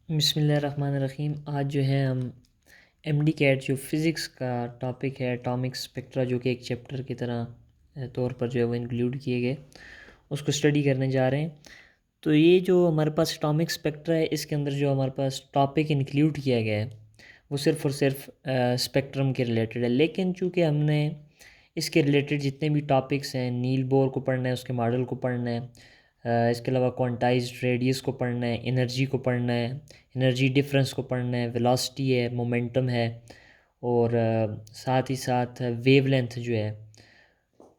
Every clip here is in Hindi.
बिस्मिल्लाहिर्रहमानिर्रहीम। आज जो है हम एमडी कैट जो फ़िज़िक्स का टॉपिक है, एटॉमिक स्पेक्ट्रा, जो कि एक चैप्टर की तरह तौर पर जो है वो इंक्लूड किए गए, उसको स्टडी करने जा रहे हैं। तो ये जो हमारे पास एटॉमिक स्पेक्ट्रा है, इसके अंदर जो हमारे पास टॉपिक इंक्लूड किया गया है वो सिर्फ़ और सिर्फ स्पेक्ट्रम के रिलेटेड है। लेकिन चूँकि हमने इसके रिलेटेड जितने भी टॉपिक्स हैं, नील बोर को पढ़ना है, उसके मॉडल को पढ़ना है, इसके अलावा क्वांटाइज्ड रेडियस को पढ़ना है, एनर्जी को पढ़ना है, एनर्जी डिफरेंस को पढ़ना है, वेलोसिटी है, मोमेंटम है, और साथ ही साथ वेवलेंथ जो है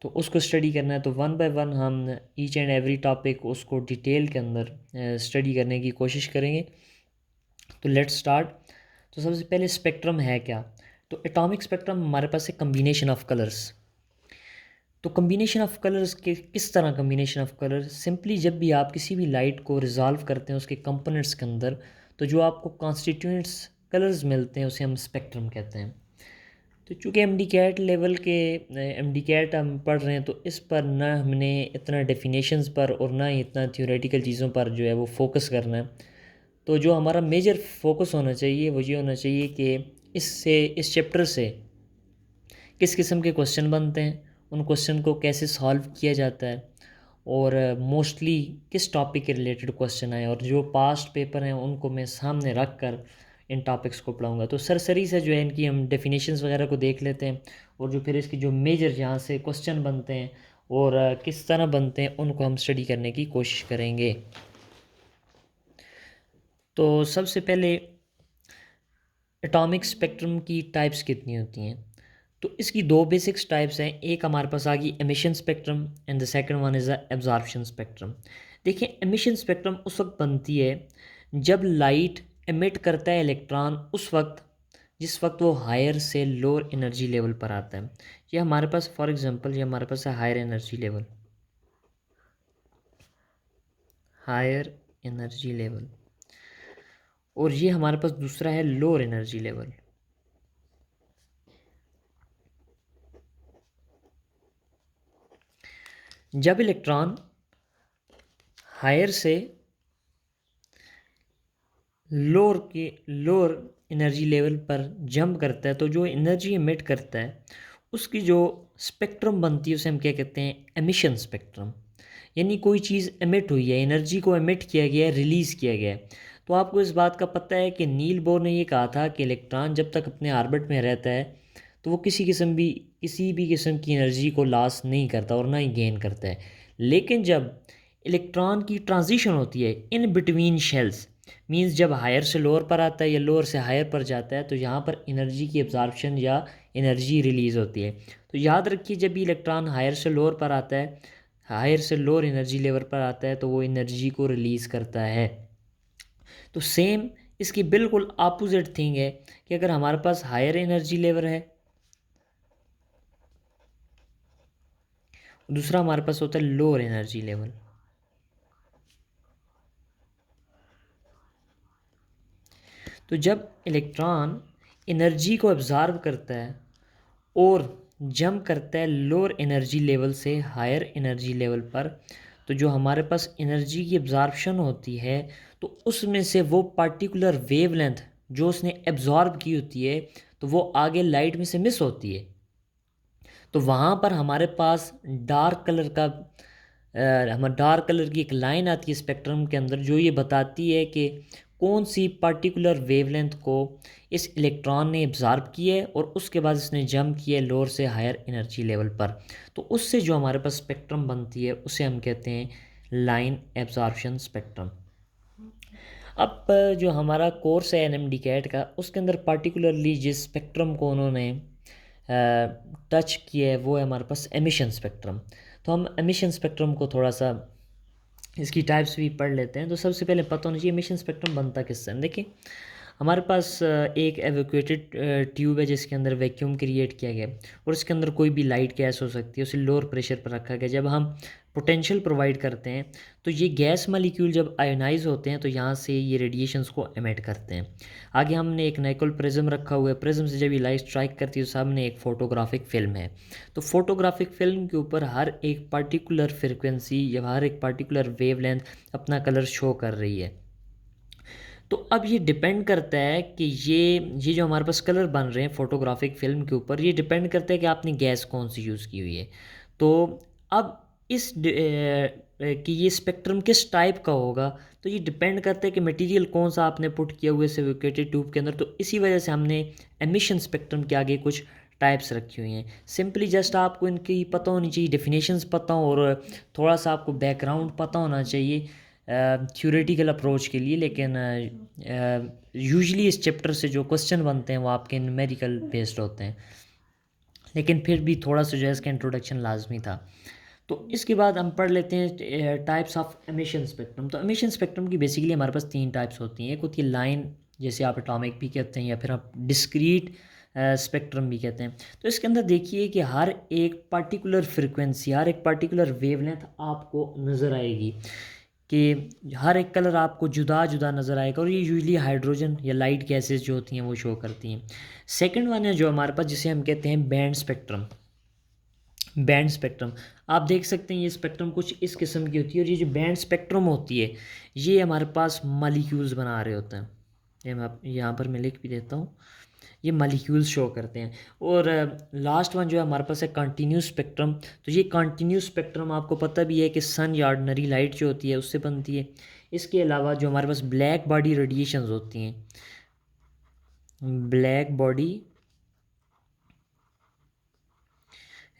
तो उसको स्टडी करना है। तो वन बाय वन हम ईच एंड एवरी टॉपिक उसको डिटेल के अंदर स्टडी करने की कोशिश करेंगे। तो लेट्स स्टार्ट। तो सबसे पहले स्पेक्ट्रम है क्या? तो एटॉमिक स्पेक्ट्रम हमारे पास है कम्बिनेशन ऑफ कलर्स। तो कम्बिनेशन ऑफ कलर्स के किस तरह कम्बिनेशन ऑफ कलर्स? सिंपली जब भी आप किसी भी लाइट को रिजॉल्व करते हैं उसके कंपोनेंट्स के अंदर, तो जो आपको कॉन्स्टिट्यूएंट्स कलर्स मिलते हैं उसे हम स्पेक्ट्रम कहते हैं। तो चूँकि एम डी कैट लेवल के एम डी कैट हम पढ़ रहे हैं, तो इस पर ना हमने इतना डेफिनेशंस पर और ना ही इतना थ्योरेटिकल चीज़ों पर जो है वो फोकस करना है। तो जो हमारा मेजर फोकस होना चाहिए वो ये होना चाहिए कि इस चैप्टर से किस किस्म के क्वेश्चन बनते हैं, उन क्वेश्चन को कैसे सॉल्व किया जाता है, और मोस्टली किस टॉपिक के रिलेटेड क्वेश्चन आए, और जो पास्ट पेपर हैं उनको मैं सामने रख कर इन टॉपिक्स को पढ़ाऊँगा। तो सरसरी से जो है इनकी हम डेफिनेशंस वगैरह को देख लेते हैं, और जो फिर इसकी जो मेजर यहाँ से क्वेश्चन बनते हैं और किस तरह बनते हैं उनको हम स्टडी करने की कोशिश करेंगे। तो सबसे पहले एटॉमिक स्पेक्ट्रम की टाइप्स कितनी होती हैं? तो इसकी दो बेसिक्स टाइप्स हैं। एक हमारे पास आ गई emission spectrum and the second one is the absorption spectrum. देखिए, एमिशन स्पेक्ट्रम उस वक्त बनती है जब लाइट एमिट करता है इलेक्ट्रॉन, उस वक्त जिस वक्त वो हायर से लोअर एनर्जी लेवल पर आता है। ये हमारे पास फॉर एग्जांपल ये हमारे पास है higher energy level, higher energy level, और ये हमारे पास दूसरा है लोअर एनर्जी लेवल। जब इलेक्ट्रॉन हायर से लोअर एनर्जी लेवल पर जंप करता है, तो जो एनर्जी एमिट करता है उसकी जो स्पेक्ट्रम बनती है उसे हम क्या कहते हैं? Emission spectrum. यानी कोई चीज़ एमिट हुई है, एनर्जी को एमिट किया गया है, रिलीज़ किया गया है। तो आपको इस बात का पता है कि नील बोर ने ये कहा था कि इलेक्ट्रॉन जब तक अपने ऑर्बिट में रहता है तो वो किसी भी किस्म की एनर्जी को लॉस नहीं करता और ना ही गेन करता है। लेकिन जब इलेक्ट्रॉन की ट्रांजिशन होती है इन बिटवीन शेल्स, मींस जब हायर से लोअर पर आता है या लोअर से हायर पर जाता है, तो यहाँ पर एनर्जी की एब्जॉर्प्शन या एनर्जी रिलीज़ होती है। तो याद रखिए, जब भी इलेक्ट्रॉन हायर से लोअर पर आता है, हायर से लोअर एनर्जी लेवल पर आता है, तो वो एनर्जी को रिलीज़ करता है। तो सेम इसकी बिल्कुल अपोजिट थिंग है कि अगर हमारे पास हायर एनर्जी लेवल है, दूसरा हमारे पास होता है लोअर एनर्जी लेवल। तो जब इलेक्ट्रॉन एनर्जी को एब्जॉर्ब करता है और जंप करता है लोअर एनर्जी लेवल से हायर एनर्जी लेवल पर, तो जो हमारे पास एनर्जी की एब्जॉर्प्शन होती है, तो उसमें से वो पार्टिकुलर वेवलेंथ जो उसने एब्जॉर्ब की होती है, तो वो आगे लाइट में से मिस होती है। तो वहाँ पर हमारे पास डार्क कलर का हमारा डार्क कलर की एक लाइन आती है स्पेक्ट्रम के अंदर, जो ये बताती है कि कौन सी पार्टिकुलर वेवलेंथ को इस इलेक्ट्रॉन ने एब्जॉर्ब किया है और उसके बाद इसने जंप किया है लोअर से हायर एनर्जी लेवल पर। तो उससे जो हमारे पास स्पेक्ट्रम बनती है उसे हम कहते हैं लाइन एब्जॉर्प्शन स्पेक्ट्रम। अब जो हमारा कोर्स है एनएमडी कैट का, उसके अंदर पार्टिकुलरली जिस स्पेक्ट्रम को उन्होंने टच किया है वो है हमारे पास एमिशन स्पेक्ट्रम। तो हम एमिशन स्पेक्ट्रम को थोड़ा सा इसकी टाइप्स भी पढ़ लेते हैं। तो सबसे पहले पता होना चाहिए एमिशन स्पेक्ट्रम बनता किससे। देखिए, हमारे पास एक एवैक्यूएटेड ट्यूब है जिसके अंदर वैक्यूम क्रिएट किया गया और इसके अंदर कोई भी लाइट गैस हो सकती है, उसे लोअर प्रेशर पर रखा गया। जब हम पोटेंशियल प्रोवाइड करते हैं तो ये गैस मालिक्यूल जब आयोनाइज होते हैं तो यहाँ से ये रेडिएशंस को एमिट करते हैं। आगे हमने एक नाइकोल प्रिज्म रखा हुआ है, प्रिज्म से जब ये लाइट स्ट्राइक करती है तो सामने एक फोटोग्राफिक फिल्म है। तो फोटोग्राफिक फिल्म के ऊपर हर एक पार्टिकुलर फ्रिक्वेंसी या हर एक पार्टिकुलर वेवलेंथ अपना कलर शो कर रही है। तो अब ये डिपेंड करता है कि ये जो हमारे पास कलर बन रहे हैं फोटोग्राफिक फिल्म के ऊपर, ये डिपेंड करता है कि आपने गैस कौन सी यूज़ की हुई है। तो अब कि ये स्पेक्ट्रम किस टाइप का होगा, तो ये डिपेंड करता है कि मटेरियल कौन सा आपने पुट किया हुआ है सिलिकॉन ट्यूब के अंदर। तो इसी वजह से हमने एमिशन स्पेक्ट्रम के आगे कुछ टाइप्स रखी हुई हैं। सिंपली जस्ट आपको इनकी पता होनी चाहिए, डेफिनेशंस पता हो, और थोड़ा सा आपको बैकग्राउंड पता होना चाहिए थ्योरेटिकल अप्रोच के लिए। लेकिन यूजुअली इस चैप्टर से जो क्वेश्चन बनते हैं वो आपके न्यूमेरिकल बेस्ड होते हैं, लेकिन फिर भी थोड़ा सा जो है इसका इंट्रोडक्शन लाजमी था। तो इसके बाद हम पढ़ लेते हैं टाइप्स ऑफ एमिशन स्पेक्ट्रम। तो एमिशन स्पेक्ट्रम की बेसिकली हमारे पास तीन टाइप्स होती हैं। एक होती है लाइन, जैसे आप एटॉमिक भी कहते हैं, या फिर आप डिस्क्रीट स्पेक्ट्रम भी कहते हैं। तो इसके अंदर देखिए कि हर एक पार्टिकुलर फ्रिक्वेंसी, हर एक पार्टिकुलर वेवलेंथ आपको नज़र आएगी, कि हर एक कलर आपको जुदा जुदा नज़र आएगा, और ये यूजली हाइड्रोजन या लाइट गैसेस जो होती हैं वो शो करती हैं। सेकंड वन है जो हमारे पास, जिसे हम कहते हैं बैंड स्पेक्ट्रम। बैंड स्पेक्ट्रम आप देख सकते हैं, ये स्पेक्ट्रम कुछ इस किस्म की होती है, और ये जो बैंड स्पेक्ट्रम होती है ये हमारे पास मॉलिक्यूल्स बना रहे होते हैं। ये मैं यहाँ पर मैं लिख भी देता हूँ, ये मॉलिक्यूल्स शो करते हैं। और लास्ट वन जो है हमारे पास है कंटिन्यूस स्पेक्ट्रम। तो ये कंटिन्यूस स्पेक्ट्रम आपको पता भी है कि सन या ऑर्डिनरी लाइट जो होती है उससे बनती है। इसके अलावा जो हमारे पास ब्लैक बॉडी रेडिएशंस होती हैं, ब्लैक बॉडी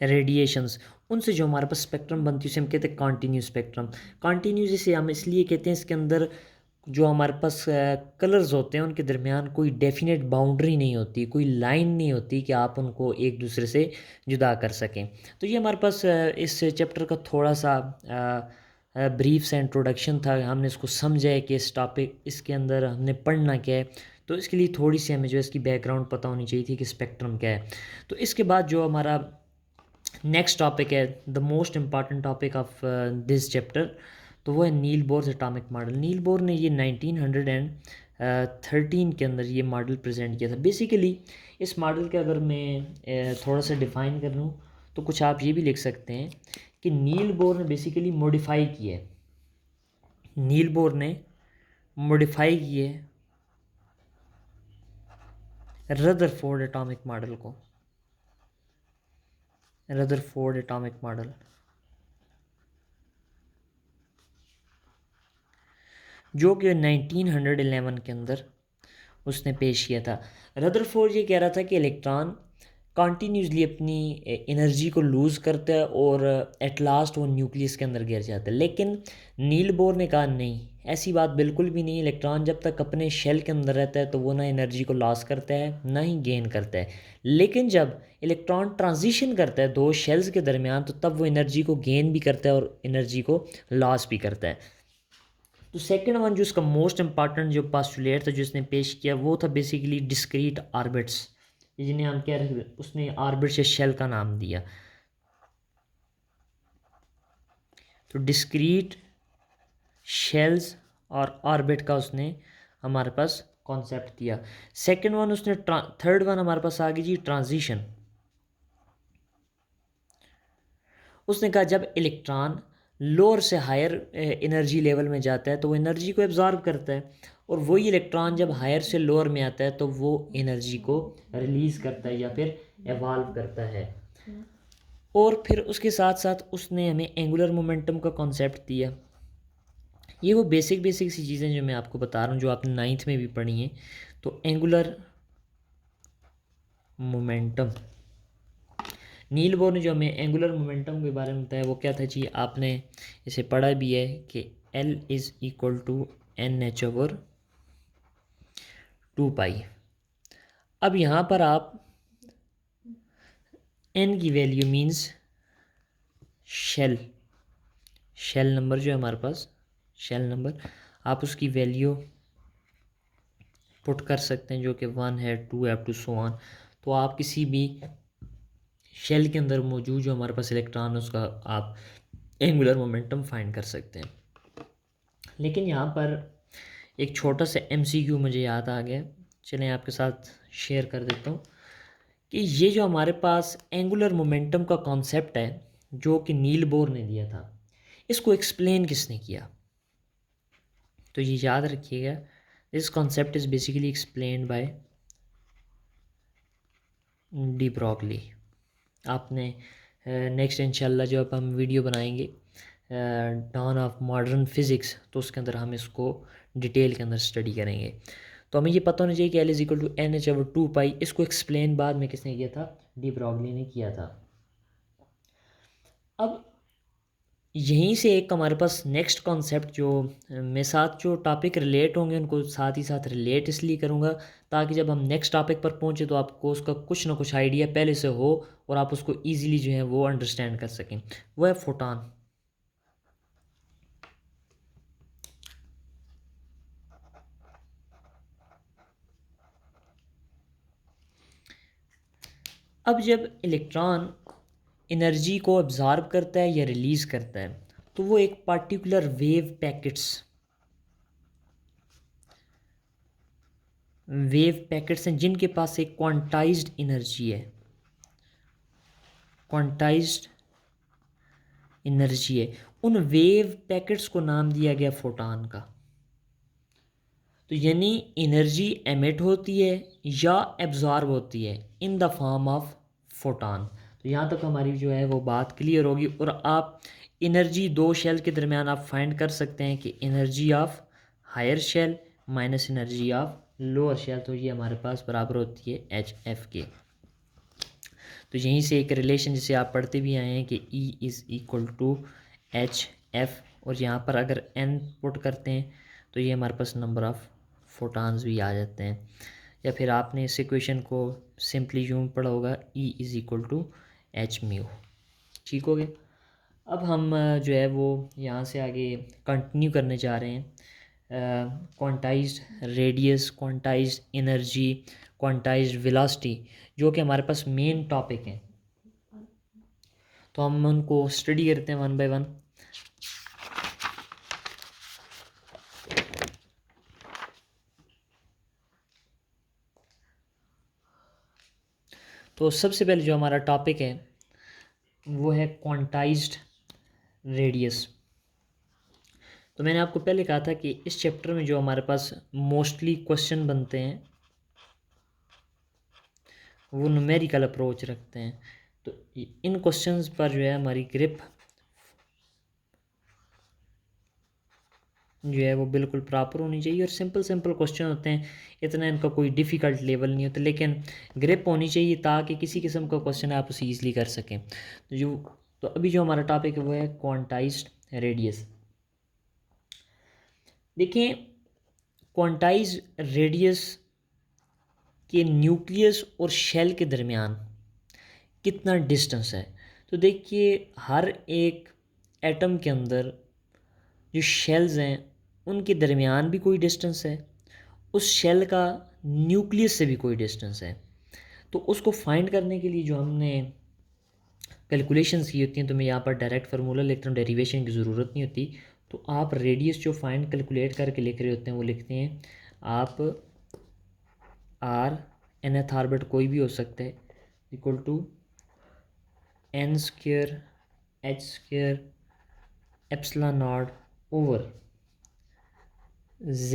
रेडिएशंस, उनसे जो हमारे पास स्पेक्ट्रम बनती है उसे हम कहते हैं कॉन्टीन्यूस स्पेक्ट्रम। कॉन्टीन्यूस इसे हम इसलिए कहते हैं, इसके अंदर जो हमारे पास कलर्स होते हैं उनके दरमियान कोई डेफिनेट बाउंड्री नहीं होती, कोई लाइन नहीं होती कि आप उनको एक दूसरे से जुदा कर सकें। तो ये हमारे पास इस चैप्टर का थोड़ा सा ब्रीफ सा इंट्रोडक्शन था। हमने इसको समझा है कि इस टॉपिक, इसके अंदर हमने पढ़ना क्या है, तो इसके लिए थोड़ी सी हमें जो है इसकी बैकग्राउंड पता होनी चाहिए थी कि स्पेक्ट्रम क्या है। तो इसके बाद जो हमारा नेक्स्ट टॉपिक है, the most important topic of this chapter, तो वो है Niels Bohr's atomic model. Niels Bohr ने ये 1913 के अंदर ये मॉडल प्रेजेंट किया था। बेसिकली इस मॉडल के अगर मैं थोड़ा सा डिफ़ाइन कर लूँ तो कुछ आप ये भी लिख सकते हैं कि नील बोर ने बेसिकली मॉडिफाई किया है, नील बोर ने मॉडिफाई किए रदरफोर्ड एटॉमिक मॉडल को, रदरफोर्ड एटॉमिक मॉडल, जो कि 1911 के अंदर उसने पेश किया था। रदरफोर्ड ये कह रहा था कि इलेक्ट्रॉन कॉन्टीन्यूसली अपनी एनर्जी को लूज़ करता है और एट लास्ट वो न्यूक्लियस के अंदर गिर जाता है। लेकिन नील बोर ने कहा नहीं, ऐसी बात बिल्कुल भी नहीं। इलेक्ट्रॉन जब तक अपने शेल के अंदर रहता है तो वो ना एनर्जी को लॉस करता है ना ही गेन करता है, लेकिन जब इलेक्ट्रॉन ट्रांजिशन करता है दो शेल्स के दरमियान तो तब वो एनर्जी को गेन भी करता है और एनर्जी को लॉस भी करता है। तो सेकंड वन जो इसका मोस्ट इंपॉर्टेंट जो पास्टुलेट था जो इसने पेश किया वो था बेसिकली डिस्क्रीट ऑर्बिट्स, जिन्हें हम क्या रहे, उसने ऑर्बिट्स या शेल का नाम दिया। तो डिस्क्रीट शेल्स और ऑर्बिट का उसने हमारे पास कॉन्सेप्ट दिया। सेकंड वन उसने थर्ड वन हमारे पास आ गई जी ट्रांजिशन। उसने कहा जब इलेक्ट्रॉन लोअर से हायर एनर्जी लेवल में जाता है तो वो एनर्जी को एब्जॉर्ब करता है, और वही इलेक्ट्रॉन जब हायर से लोअर में आता है तो वो एनर्जी को रिलीज़ करता है या फिर एवॉल्व करता है। और फिर उसके साथ साथ उसने हमें एंगुलर मोमेंटम का कॉन्सेप्ट दिया। ये वो बेसिक बेसिक सी चीज़ें जो मैं आपको बता रहा हूँ जो आपने 9th में भी पढ़ी हैं। तो एंगुलर मोमेंटम, नील बोर ने जो हमें एंगुलर मोमेंटम के बारे में बताया वो क्या था जी, आपने इसे पढ़ा भी है कि L is equal to NH/2π। अब यहाँ पर आप n की value means shell, shell number जो है हमारे पास, शेल नंबर आप उसकी वैल्यू पुट कर सकते हैं जो कि 1 है, 2 है, अप टू सो ऑन। तो आप किसी भी शेल के अंदर मौजूद जो हमारे पास इलेक्ट्रॉन उसका आप एंगुलर मोमेंटम फाइंड कर सकते हैं। लेकिन यहाँ पर एक छोटा सा MCQ मुझे याद आ गया, चलें आपके साथ शेयर कर देता हूँ कि ये जो हमारे पास एंगुलर मोमेंटम का कॉन्सेप्ट है जो कि नील बोर ने दिया था, इसको एक्सप्लेन किसने किया? तो ये याद रखिएगा, this concept is basically explained bye de Broglie. आपने नेक्स्ट इंशाल्लाह जो अब हम वीडियो बनाएंगे डॉन ऑफ मॉडर्न फिज़िक्स, तो उसके अंदर हम इसको डिटेल के अंदर स्टडी करेंगे। तो हमें ये पता होना चाहिए कि L is equal to N H over 2 pi. इसको एक्सप्लेन बाद में किसने किया था? डी ब्रॉगली ने किया था। अब यहीं से एक हमारे पास नेक्स्ट कॉन्सेप्ट जो मेरे साथ जो टॉपिक रिलेट होंगे उनको साथ ही साथ रिलेट इसलिए करूँगा ताकि जब हम नेक्स्ट टॉपिक पर पहुँचे तो आपको उसका कुछ ना कुछ आइडिया पहले से हो और आप उसको ईजिली जो है वो अंडरस्टैंड कर सकें। वो है फोटॉन। अब जब इलेक्ट्रॉन एनर्जी को अब्ज़ॉर्ब करता है या रिलीज़ करता है तो वो एक पार्टिकुलर वेव पैकेट्स हैं जिनके पास एक क्वांटाइज्ड एनर्जी है, क्वांटाइज्ड एनर्जी है। उन वेव पैकेट्स को नाम दिया गया फोटॉन का। तो यानी एनर्जी एमिट होती है या एब्जॉर्ब होती है in the form of photon. तो यहाँ तक हमारी जो है वो बात क्लियर होगी। और आप एनर्जी दो शेल के दरमियान आप फाइंड कर सकते हैं कि energy of higher shell minus energy of lower shell, तो ये हमारे पास बराबर होती है एच एफ के। तो यहीं से एक रिलेशन जिसे आप पढ़ते भी आए हैं कि E is equal to H F, और यहाँ पर अगर n पुट करते हैं तो ये हमारे पास नंबर ऑफ़ फोटॉन्स भी आ जाते हैं। या फिर आपने इस इक्वेशन को सिंपली यूँ पढ़ा होगा E is equal to H mu. ठीक हो गया। अब हम जो है वो यहाँ से आगे कंटिन्यू करने जा रहे हैं। Quantized radius, quantized energy, quantized velocity जो कि हमारे पास मेन टॉपिक हैं, तो हम उनको स्टडी करते हैं वन बाय वन। तो सबसे पहले जो हमारा टॉपिक है वो है क्वांटाइज्ड रेडियस। तो मैंने आपको पहले कहा था कि इस चैप्टर में जो हमारे पास मोस्टली क्वेश्चन बनते हैं वो न्यूमेरिकल अप्रोच रखते हैं। तो इन क्वेश्चंस पर जो है हमारी ग्रिप जो है वो बिल्कुल प्रॉपर होनी चाहिए। और सिंपल सिंपल क्वेश्चन होते हैं, इतना इनका कोई डिफ़िकल्ट लेवल नहीं होता, लेकिन ग्रिप होनी चाहिए ताकि किसी किस्म का क्वेश्चन आप उसे ईज़िली कर सकें। तो अभी जो हमारा टॉपिक है वो है क्वांटाइज्ड रेडियस। देखें क्वांटाइज्ड रेडियस के न्यूक्लियस और शेल के दरमियान कितना डिस्टेंस है। तो देखिए हर एक एटम के अंदर जो शेल्स हैं उनके दरमियान भी कोई डिस्टेंस है, उस शेल का न्यूक्लियस से भी कोई डिस्टेंस है। तो उसको फाइंड करने के लिए जो हमने कैलकुलेशंस की होती हैं, तो मैं यहाँ पर डायरेक्ट फार्मूला लिखता हूँ, डेरिवेशन की ज़रूरत नहीं होती। तो आप रेडियस जो फाइंड कैलकुलेट करके लिख रहे होते हैं वो लिखते हैं आप आर nth ऑर्बिट कोई भी हो सकता है equal to n square h square epsilon not over z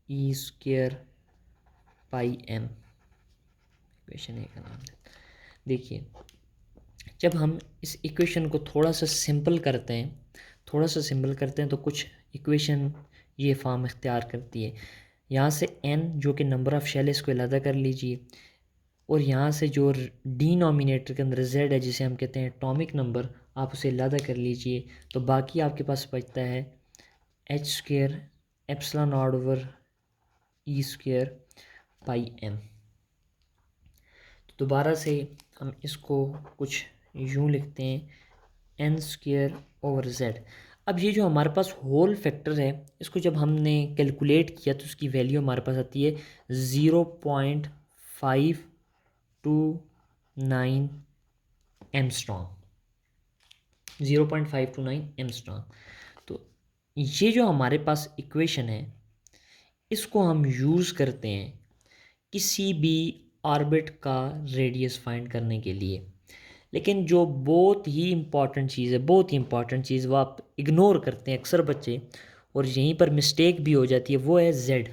e square pi m। Equation A का नाम है। देखिए जब हम इस इक्वेशन को थोड़ा सा सिंपल करते हैं तो कुछ इक्वेशन ये फॉर्म इख्तियार करती है। यहाँ से n जो कि नंबर ऑफ़ शेल, इसको अलग कर लीजिए, और यहाँ से जो डिनोमिनेटर के अंदर z है जिसे हम कहते हैं एटॉमिक नंबर, आप उसे अलग कर लीजिए। तो बाकी आपके पास बचता है h square epsilon not over e square pi m। तो दोबारा से हम इसको कुछ यूँ लिखते हैं n स्क्वायर ओवर z। अब ये जो हमारे पास होल फैक्टर है इसको जब हमने कैलकुलेट किया तो उसकी वैल्यू हमारे पास आती है 0.529 एमस्ट्रॉन्ग, 0.529 एमस्ट्रॉन्ग। तो ये जो हमारे पास इक्वेशन है इसको हम यूज़ करते हैं किसी भी ऑर्बिट का रेडियस फाइंड करने के लिए। लेकिन जो बहुत ही इम्पॉर्टेंट चीज़ वो आप इग्नोर करते हैं अक्सर बच्चे, और यहीं पर मिस्टेक भी हो जाती है, वो है जेड।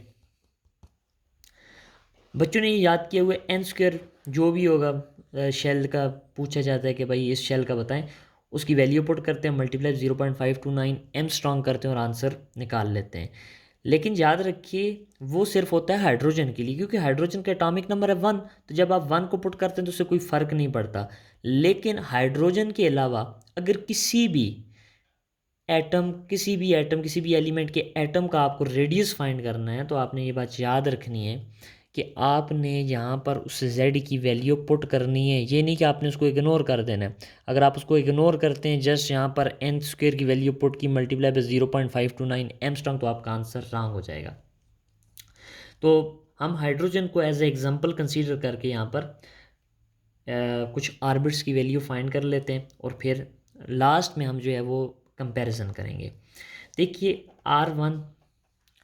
बच्चों ने ये याद किए हुए एन स्क्वायर जो भी होगा शेल का पूछा जाता है कि भाई इस शेल का बताएं, उसकी वैल्यू पुट करते हैं, मल्टीप्लाई 0.529 एम स्ट्रॉन्ग करते हैं और आंसर निकाल लेते हैं। लेकिन याद रखिए वो सिर्फ होता है हाइड्रोजन के लिए, क्योंकि हाइड्रोजन का एटॉमिक नंबर है 1, तो जब आप 1 को पुट करते हैं तो उससे कोई फ़र्क नहीं पड़ता। लेकिन हाइड्रोजन के अलावा अगर किसी भी एटम किसी भी एलिमेंट के एटम का आपको रेडियस फाइंड करना है, तो आपने ये बात याद रखनी है कि आपने यहाँ पर उस z की वैल्यू पुट करनी है। ये नहीं कि आपने उसको इग्नोर कर देना है। अगर आप उसको इग्नोर करते हैं, जस्ट यहाँ पर एन स्क्वेयर की वैल्यू पुट की मल्टीप्लाई बाय 0.529 एमस्ट्रॉन्ग, तो आपका आंसर रॉन्ग हो जाएगा। तो हम हाइड्रोजन को एज ए एग्जाम्पल कंसीडर करके यहाँ पर कुछ ऑर्बिट्स की वैल्यू फाइंड कर लेते हैं और फिर लास्ट में हम जो है वो कंपैरिजन करेंगे। देखिए R1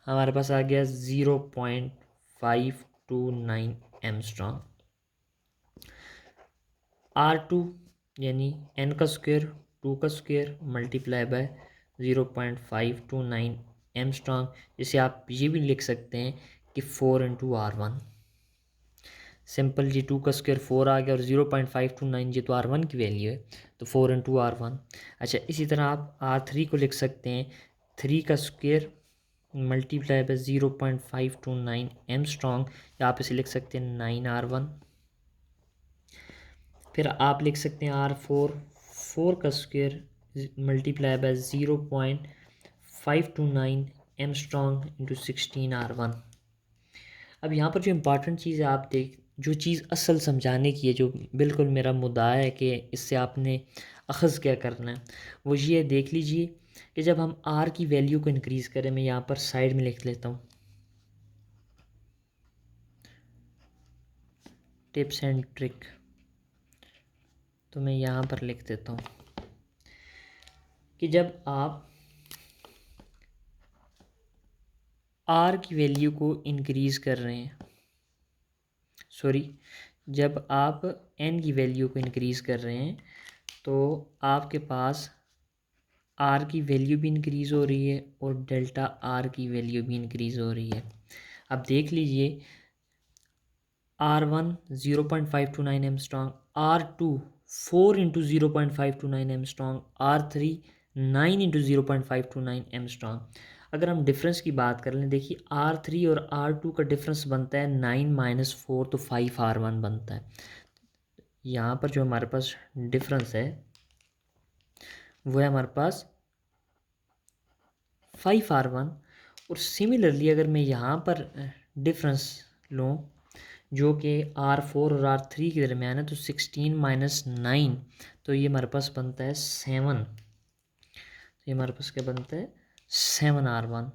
हमारे पास आ गया 0.529 एमस्ट्रॉन्ग, R2 यानी n का स्क्वायर 2 का स्क्वायर मल्टीप्लाई बाय 0.529 एमस्ट्रॉन्ग, जिसे आप ये भी लिख सकते हैं कि 4 इंटू R1। सिंपल जी, 2 का स्क्वायर 4 आ गया और 0.529 ये तो R1 की वैल्यू है, तो 4 इंटू R1। अच्छा, इसी तरह आप R3 को लिख सकते हैं 3 का स्क्वायर मल्टीप्लाई बाय 0.529 एमस्ट्रॉन्ग, या आप इसे लिख सकते हैं 9R1। फिर आप लिख सकते हैं R4 4 का square multiply by 0.529 Armstrong into 16R1। अब यहाँ पर जो इम्पॉर्टेंट चीज़ है, आप देख, जो चीज़ असल समझाने की है, जो बिल्कुल मेरा मुद्दा है कि इससे आपने अखज़ क्या करना है, वो ये देख लीजिए कि जब हम आर की वैल्यू को इंक्रीज़ करें, मैं यहाँ पर साइड में लिख लेता हूँ टिप्स एंड ट्रिक, तो मैं यहाँ पर लिख देता हूँ कि जब आप आर की वैल्यू को इंक्रीज़ कर रहे हैं, सॉरी, जब आप एन की वैल्यू को इंक्रीज़ कर रहे हैं, तो आपके पास आर की वैल्यू भी इंक्रीज़ हो रही है और डेल्टा आर की वैल्यू भी इंक्रीज़ हो रही है। अब देख लीजिए, R1 0.529 Armstrong, R2 4 into 0.529 Armstrong, R3 9 into 0.529 Armstrong. अगर हम डिफरेंस की बात कर लें, देखिए R3 और R2 का डिफरेंस बनता है 9 माइनस 4, तो 5R1 बनता है। यहाँ पर जो हमारे पास डिफरेंस है वो है हमारे पास 5R1। और सिमिलरली अगर मैं यहाँ पर डिफरेंस लूँ जो कि R4 और R3 के दरमियान है, तो 16 माइनस 9, तो ये हमारे पास बनता है 7। तो ये हमारे पास क्या बनता है 7R1।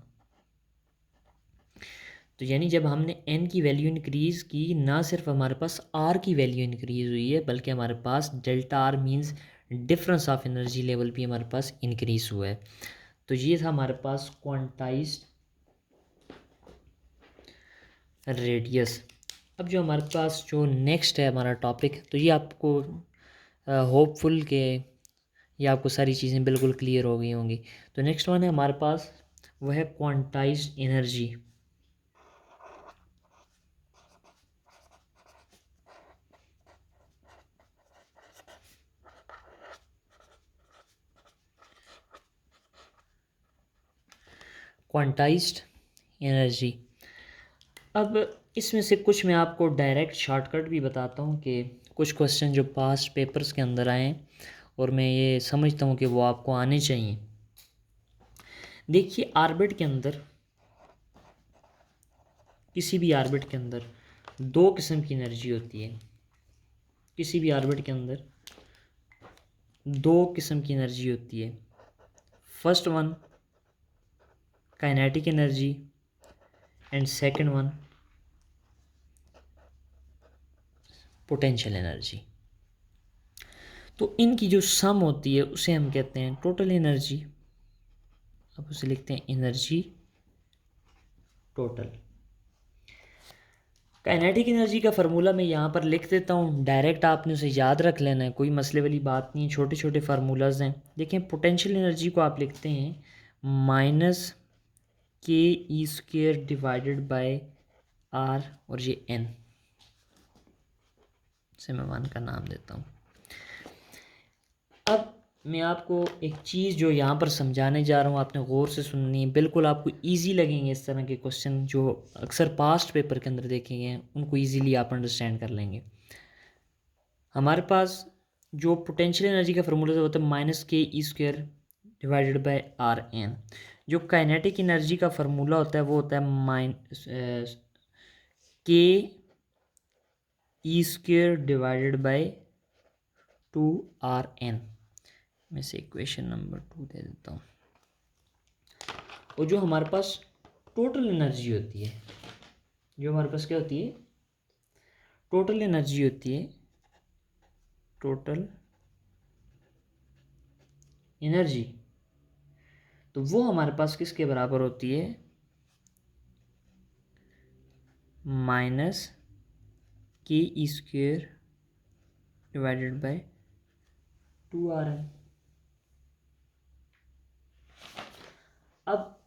तो यानी जब हमने n की वैल्यू इंक्रीज़ की, ना सिर्फ हमारे पास r की वैल्यू इंक्रीज़ हुई है, बल्कि हमारे पास delta r means difference of energy level भी हमारे पास इंक्रीज़ हुआ है। तो ये था हमारे पास क्वांटाइज्ड रेडियस। अब जो हमारे पास जो नेक्स्ट है हमारा टॉपिक, तो ये आपको होपफुल के ये आपको सारी चीज़ें बिल्कुल क्लियर हो गई होंगी। तो नेक्स्ट वन है हमारे पास, वो है क्वांटाइज्ड एनर्जी। क्वांटाइज्ड एनर्जी, अब इसमें से कुछ मैं आपको डायरेक्ट शॉर्टकट भी बताता हूँ कि कुछ क्वेश्चन जो पास्ट पेपर्स के अंदर आए हैं और मैं ये समझता हूँ कि वो आपको आने चाहिए। देखिए ऑर्बिट के अंदर, किसी भी ऑर्बिट के अंदर दो किस्म की एनर्जी होती है। किसी भी ऑर्बिट के अंदर दो किस्म की एनर्जी होती है। First one kinetic energy and second one potential energy. तो इनकी जो सम होती है उसे हम कहते हैं टोटल एनर्जी। अब उसे लिखते हैं एनर्जी टोटल। काइनेटिक एनर्जी का फार्मूला मैं यहाँ पर लिख देता हूँ, डायरेक्ट आपने उसे याद रख लेना है, कोई मसले वाली बात नहीं, छोटे छोटे फार्मूलाज हैं। देखें पोटेंशियल एनर्जी को आप लिखते हैं minus K E square divided by are और ये एन से मैं 1 का नाम देता हूँ। अब मैं आपको एक चीज़ जो यहाँ पर समझाने जा रहा हूँ, आपने गौर से सुननी है। बिल्कुल आपको इजी लगेंगे इस तरह के क्वेश्चन जो अक्सर पास्ट पेपर के अंदर देखेंगे, उनको इजीली आप अंडरस्टैंड कर लेंगे। हमारे पास जो पोटेंशियल एनर्जी का फार्मूला होता है minus K E square divided by R N. जो काइनेटिक एनर्जी का फार्मूला होता है वो होता है के E square divided bye 2rn। मैं से इक्वेशन नंबर 2 दे देता हूँ। और जो हमारे पास टोटल एनर्जी होती है, जो हमारे पास क्या होती है, टोटल एनर्जी होती है, टोटल एनर्जी, तो वो हमारे पास किसके बराबर होती है, minus K E square divided by 2rn। अब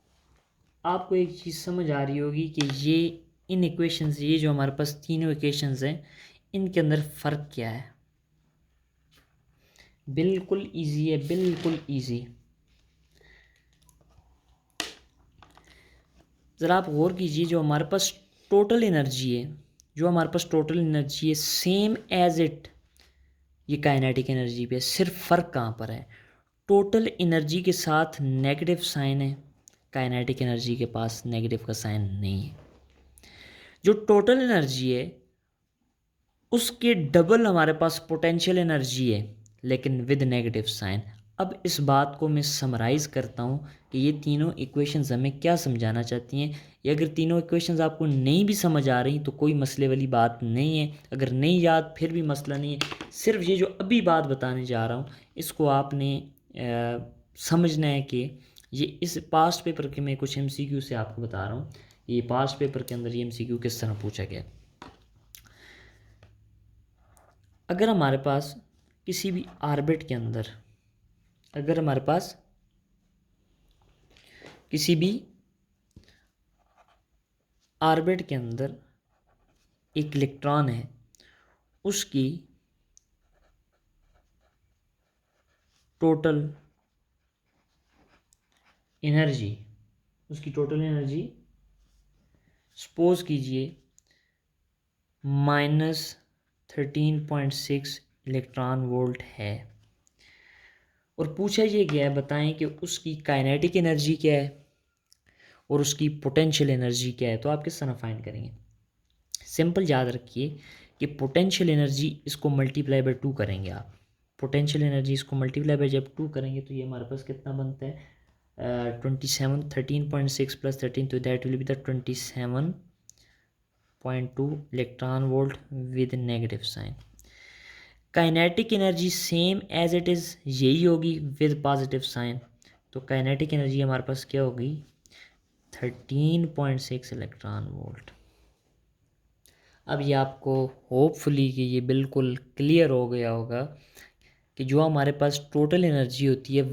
आपको एक चीज़ समझ आ रही होगी कि ये इन इक्वेशंस, ये जो हमारे पास तीनों इक्वेशंस हैं, इनके अंदर फ़र्क क्या है। बिल्कुल इजी है, बिल्कुल इजी। ज़रा आप गौर कीजिए, जो हमारे पास टोटल एनर्जी है, जो हमारे पास टोटल एनर्जी है सेम एज इट ये काइनेटिक एनर्जी पे, सिर्फ फ़र्क कहाँ पर है, टोटल एनर्जी के साथ नेगेटिव साइन है, काइनेटिक एनर्जी के पास नेगेटिव का साइन नहीं है। जो टोटल एनर्जी है उसके डबल हमारे पास पोटेंशियल एनर्जी है, लेकिन विद नेगेटिव साइन। अब इस बात को मैं समराइज़ करता हूँ कि ये तीनों इक्वेशंस हमें क्या समझाना चाहती हैं। ये अगर तीनों इक्वेशंस आपको नहीं भी समझ आ रही तो कोई मसले वाली बात नहीं है, अगर नहीं याद फिर भी मसला नहीं है। सिर्फ ये जो अभी बात बताने जा रहा हूँ इसको आपने समझना है कि ये इस पास्ट पेपर के मैं कुछ MCQ से आपको बता रहा हूँ। ये पास्ट पेपर के अंदर ये MCQ किस तरह पूछा गया। अगर हमारे पास किसी भी ऑर्बिट के अंदर, अगर हमारे पास किसी भी ऑर्बिट के अंदर एक इलेक्ट्रॉन है, उसकी टोटल एनर्जी, उसकी टोटल एनर्जी सपोज कीजिए -13.6 इलेक्ट्रॉन वोल्ट है, और पूछा ये गया है बताएं कि उसकी काइनेटिक एनर्जी क्या है और उसकी पोटेंशियल एनर्जी क्या है। तो आप किस तरह फाइंड करेंगे। सिंपल याद रखिए कि पोटेंशियल एनर्जी इसको मल्टीप्लाई बाय 2 करेंगे आप। पोटेंशियल एनर्जी इसको मल्टीप्लाई बाय जब 2 करेंगे तो ये हमारे पास कितना बनता है, 27, 13.6 + 13, तो that will be the 27.2 electron volt with negative sign. Kinetic energy same as it is यही होगी विद पॉजिटिव साइन। तो काइनेटिक एनर्जी हमारे पास क्या होगी, 13.6 इलेक्ट्रॉन वोल्ट। अब ये आपको होपफुली कि ये बिल्कुल क्लियर हो गया होगा कि जो हमारे पास टोटल एनर्जी होती है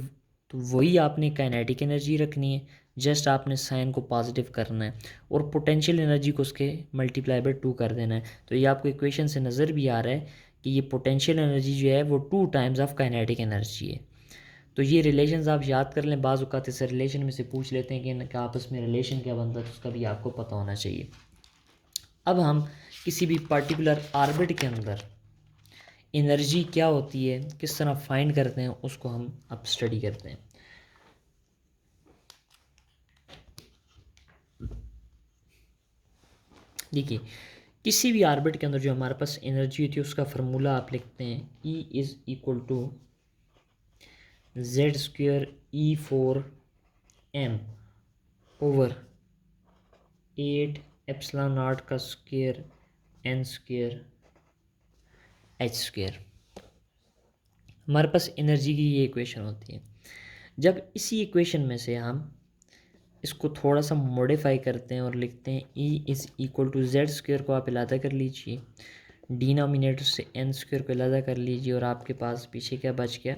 तो वही आपने काइनेटिक एनर्जी रखनी है, जस्ट आपने साइन को पॉजिटिव करना है और पोटेंशियल एनर्जी को उसके मल्टीप्लाई बाय 2 कर देना है। तो ये आपको इक्वेशन से नज़र भी आ रहा है कि ये पोटेंशियल एनर्जी जो है वो 2 टाइम्स ऑफ काइनेटिक एनर्जी है। तो ये रिलेशंस आप याद कर लें, बाज़ औक़ात इस रिलेशन में से पूछ लेते हैं कि इनका आपस में रिलेशन क्या बनता है, तो उसका भी आपको पता होना चाहिए। अब हम किसी भी पर्टिकुलर ऑर्बिट के अंदर एनर्जी क्या होती है, किस तरह फाइंड करते हैं, उसको हम अब स्टडी करते हैं। देखिए, किसी भी ऑर्बिट के अंदर जो हमारे पास एनर्जी होती है उसका फार्मूला आप लिखते हैं E = Z² E4m ओवर 8ε0 का स्क्वायर n² h²। हमारे पास एनर्जी की ये इक्वेशन होती है। जब इसी इक्वेशन में से हम इसको थोड़ा सा मॉडिफाई करते हैं और लिखते हैं E = Z² को आप इलादा कर लीजिए, डिनोमिनेटर से n² को इलादा कर लीजिए, और आपके पास पीछे क्या बच गया,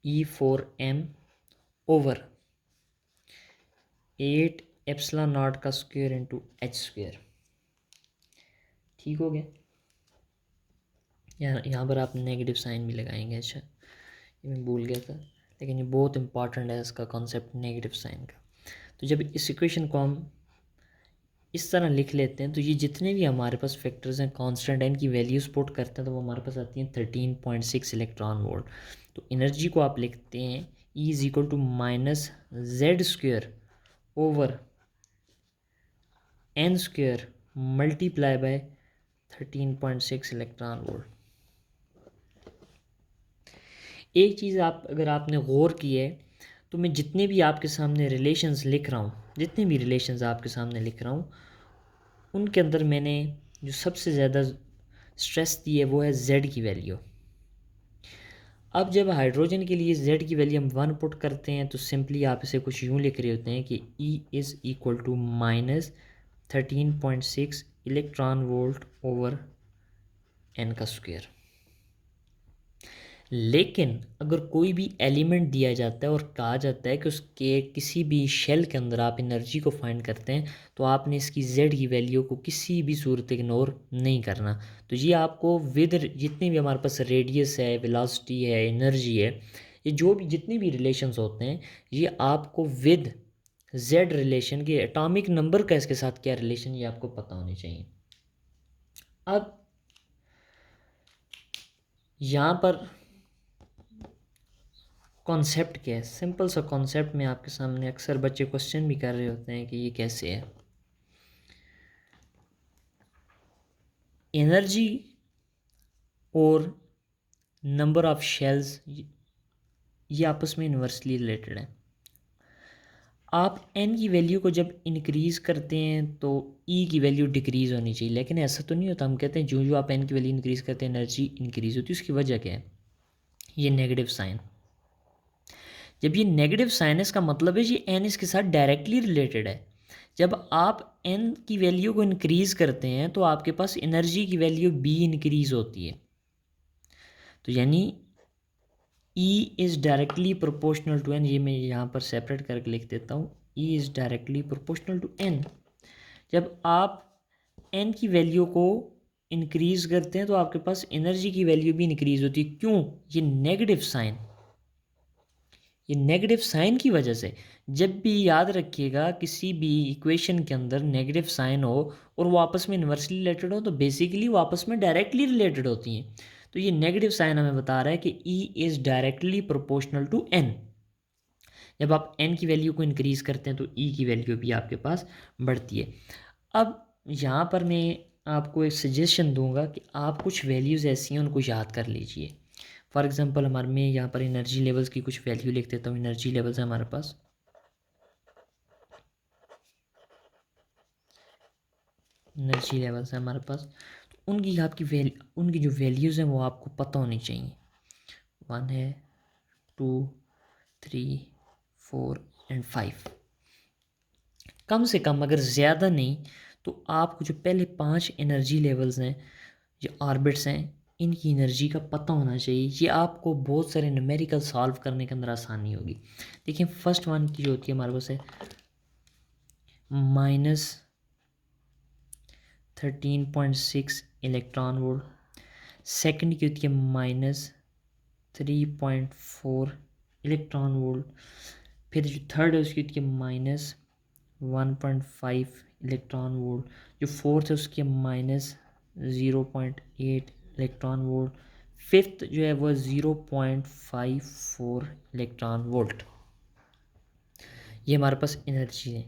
E4m ओवर 8 एप्सिलॉन नॉट का स्क्वायर इंटू एच स्क्वायर। ठीक हो गया। यहाँ पर आप नेगेटिव साइन भी लगाएंगे। अच्छा, ये मैं भूल गया था, लेकिन ये बहुत इंपॉर्टेंट है इसका कॉन्सेप्ट नेगेटिव साइन का। तो जब इस इक्वेशन को हम इस तरह लिख लेते हैं तो ये जितने भी हमारे पास फैक्टर्स हैं कांस्टेंट हैं, इनकी वैल्यूज पुट करते हैं तो वो हमारे पास आती हैं 13.6 इलेक्ट्रॉन वोल्ट। तो एनर्जी को आप लिखते हैं E is equal to minus Z square over N square multiply by 13.6 electron volt. एक चीज़ आप अगर आपने गौर की है तो मैं जितने भी आपके सामने रिलेशंस लिख रहा हूँ, जितने भी रिलेशंस आपके सामने लिख रहा हूँ, उनके अंदर मैंने जो सबसे ज़्यादा स्ट्रेस दी है वो है Z की वैल्यू। अब जब हाइड्रोजन के लिए Z की वैल्यू हम 1 पुट करते हैं तो सिंपली आप इसे कुछ यूँ लिख रहे होते हैं कि E is equal to minus 13.6 electron volt over N का स्क्वायर। लेकिन अगर कोई भी एलिमेंट दिया जाता है और कहा जाता है कि उसके किसी भी शेल के अंदर आप एनर्जी को फाइंड करते हैं तो आपने इसकी Z की वैल्यू को किसी भी सूरत इग्नोर नहीं करना। तो ये आपको विद जितने भी हमारे पास रेडियस है, वेलोसिटी है, एनर्जी है, ये जो भी जितने भी रिलेशंस होते हैं ये आपको विद Z रिलेशन के एटॉमिक नंबर का इसके साथ क्या रिलेशन ये आपको पता होनी चाहिए। अब यहाँ पर कॉन्सेप्ट क्या है, सिंपल सा कॉन्सेप्ट में आपके सामने अक्सर बच्चे क्वेश्चन भी कर रहे होते हैं कि ये कैसे है। एनर्जी और नंबर ऑफ शेल्स ये आपस में इन्वर्सली रिलेटेड है। आप n की वैल्यू को जब इंक्रीज़ करते हैं तो E की वैल्यू डिक्रीज़ होनी चाहिए, लेकिन ऐसा तो नहीं होता। हम कहते हैं जो जो आप n की वैल्यू इंक्रीज़ करते हैं एनर्जी इंक्रीज़ होती है। उसकी वजह क्या है? ये नेगेटिव साइन। जब ये नेगेटिव साइन है इसका मतलब है ये n इसके साथ डायरेक्टली रिलेटेड है। जब आप n की वैल्यू को इंक्रीज़ करते हैं तो आपके पास एनर्जी की वैल्यू b इंक्रीज़ होती है। तो यानी E is directly proportional to n। ये मैं यहाँ पर सेपरेट करके लिख देता हूँ, E is directly proportional to n। जब आप n की वैल्यू को इंक्रीज़ करते हैं तो आपके पास एनर्जी की वैल्यू भी इंक्रीज़ होती है। क्यों? ये नेगेटिव साइन, ये नेगेटिव साइन की वजह से। जब भी याद रखिएगा किसी भी इक्वेशन के अंदर नेगेटिव साइन हो और वो आपस में इन्वर्सली रिलेटेड हो तो बेसिकली वो आपस में डायरेक्टली रिलेटेड होती हैं। तो ये नेगेटिव साइन हमें बता रहा है कि E is directly proportional to n। जब आप n की वैल्यू को इंक्रीज़ करते हैं तो E की वैल्यू भी आपके पास बढ़ती है। अब यहाँ पर मैं आपको एक सजेशन दूंगा कि आप कुछ वैल्यूज़ ऐसी हैं उनको याद कर लीजिए। फॉर एग्जांपल हमारे में यहाँ पर एनर्जी लेवल्स की कुछ वैल्यू लिख देता हूँ। एनर्जी लेवल्स है हमारे पास, एनर्जी लेवल्स है हमारे पास, तो उनकी आपकी उनकी जो वैल्यूज़ हैं वो आपको पता होनी चाहिए। 1 है, 2, 3, 4 एंड 5। कम से कम, अगर ज़्यादा नहीं तो आपको जो पहले 5 एनर्जी लेवल्स हैं, जो ऑर्बिट्स हैं, इनकी एनर्जी का पता होना चाहिए। ये आपको बहुत सारे न्यूमेरिकल सॉल्व करने के अंदर आसानी होगी। देखिए फर्स्ट वन की जो होती है हमारे पास है -13.6 इलेक्ट्रॉन वोल्ट। सेकंड की होती है -3.4 इलेक्ट्रॉन वोल्ट। फिर जो थर्ड है उसकी होती है -1.5 इलेक्ट्रॉन वोल्ट। जो फोर्थ है उसकी -0.8 इलेक्ट्रॉन वोल्ट। फिफ्थ जो है वो 0.54 इलेक्ट्रॉन वोल्ट। ये हमारे पास एनर्जी है।